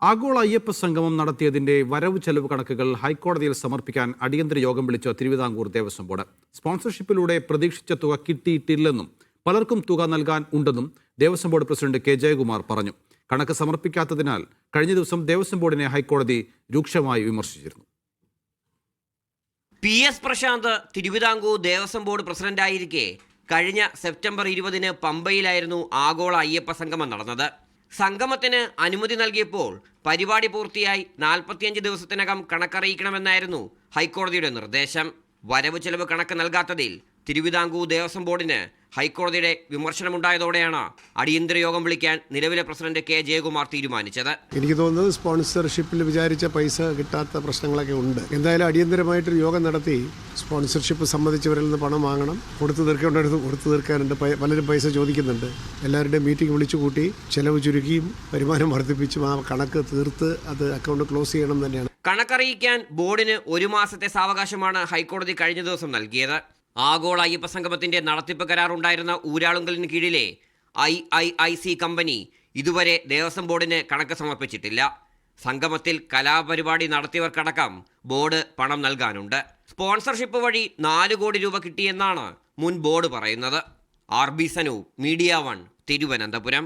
ആഗോള അയ്യപ്പ സംഗമം നടത്തിയതിന്റെ വരവ് ചെലവ് കണക്കുകൾ ഹൈക്കോടതിയിൽ സമർപ്പിക്കാൻ അടിയന്തര യോഗം വിളിച്ച തിരുവിതാംകൂർ ദേവസ്വം ബോർഡ്. സ്പോൺസർഷിപ്പിലൂടെ പ്രതീക്ഷിച്ച തുക കിട്ടിയിട്ടില്ലെന്നും പലർക്കും തുക നൽകാൻ ഉണ്ടെന്നും Devaswom board president K Jayakumar പറഞ്ഞു. കണക്ക് സമർപ്പിക്കാത്തതിനാൽ കഴിഞ്ഞ ദിവസം ദേവസ്വം ബോർഡിനെ ഹൈക്കോടതി രൂക്ഷമായി വിമർശിച്ചിരുന്നു. PS പ്രശാന്ത് തിരുവിതാംകൂർ ദേവസ്വം ബോർഡ് പ്രസിഡന്റായിരിക്കെ കഴിഞ്ഞ സെപ്റ്റംബർ 20-ന് പമ്പയിലായിരുന്നു ആഗോള അയ്യപ്പ സംഗമം നടന്നത്. സംഗമത്തിന് അനുമതി നൽകിയപ്പോൾ പരിപാടി പൂർത്തിയായി 45 ദിവസത്തിനകം കണക്കറിയിക്കണമെന്നായിരുന്നു ഹൈക്കോടതിയുടെ നിർദ്ദേശം. വരവ് ചെലവ് കണക്ക് നൽകാത്തതിൽ തിരുവിതാംകൂർ ദേവസ്വം ബോർഡിന് ഹൈക്കോടതിയുടെ വിമർശനമുണ്ടായതോടെയാണ് അടിയന്തര യോഗം വിളിക്കാൻ നിലവിലെ പ്രസിഡന്റ് കെ ജയകുമാർ തീരുമാനിച്ചത്. എനിക്ക് തോന്നുന്നത് സ്പോൺസർഷിപ്പിൽ വിചാരിച്ച പൈസ കിട്ടാത്ത പ്രശ്നങ്ങളൊക്കെ ഉണ്ട്. എന്തായാലും അടിയന്തരമായിട്ടൊരു യോഗം നടത്തി സ്പോൺസർഷിപ്പ് സംബന്ധിച്ചവരിൽ നിന്ന് പണം വാങ്ങണം. കൊടുത്തു തീർക്കേണ്ടടുത്ത് കൊടുത്തു തീർക്കാനുണ്ട്. പലരും പൈസ ചോദിക്കുന്നുണ്ട്. എല്ലാവരുടെയും മീറ്റിംഗ് വിളിച്ചു കൂട്ടി ചെലവ് ചുരുക്കിയും വരുമാനം വർദ്ധിപ്പിച്ചും ആ കണക്ക് തീർത്ത് അത് അക്കൗണ്ട് ക്ലോസ് ചെയ്യണം തന്നെയാണ്. കണക്കറിയിക്കാൻ ബോർഡിന് 1 മാസത്തെ സാവകാശമാണ് ഹൈക്കോടതി കഴിഞ്ഞ ദിവസം നൽകിയത്. ആഗോള അയ്യപ്പ സംഗമത്തിന്റെ നടത്തിപ്പ് കരാറുണ്ടായിരുന്ന ഊരാളുങ്കലിന് കീഴിലെ IIIC കമ്പനി ഇതുവരെ ദേവസ്വം ബോർഡിന് കണക്ക് സമർപ്പിച്ചിട്ടില്ല. സംഗമത്തിൽ കലാപരിപാടി നടത്തിയവർക്കടക്കം ബോർഡ് പണം നൽകാനുണ്ട്. സ്പോൺസർഷിപ്പ് വഴി 4 കോടി രൂപ കിട്ടിയെന്നാണ് മുൻ ബോർഡ് പറയുന്നത്. RB Sanu, media 1, Thiruvananthapuram.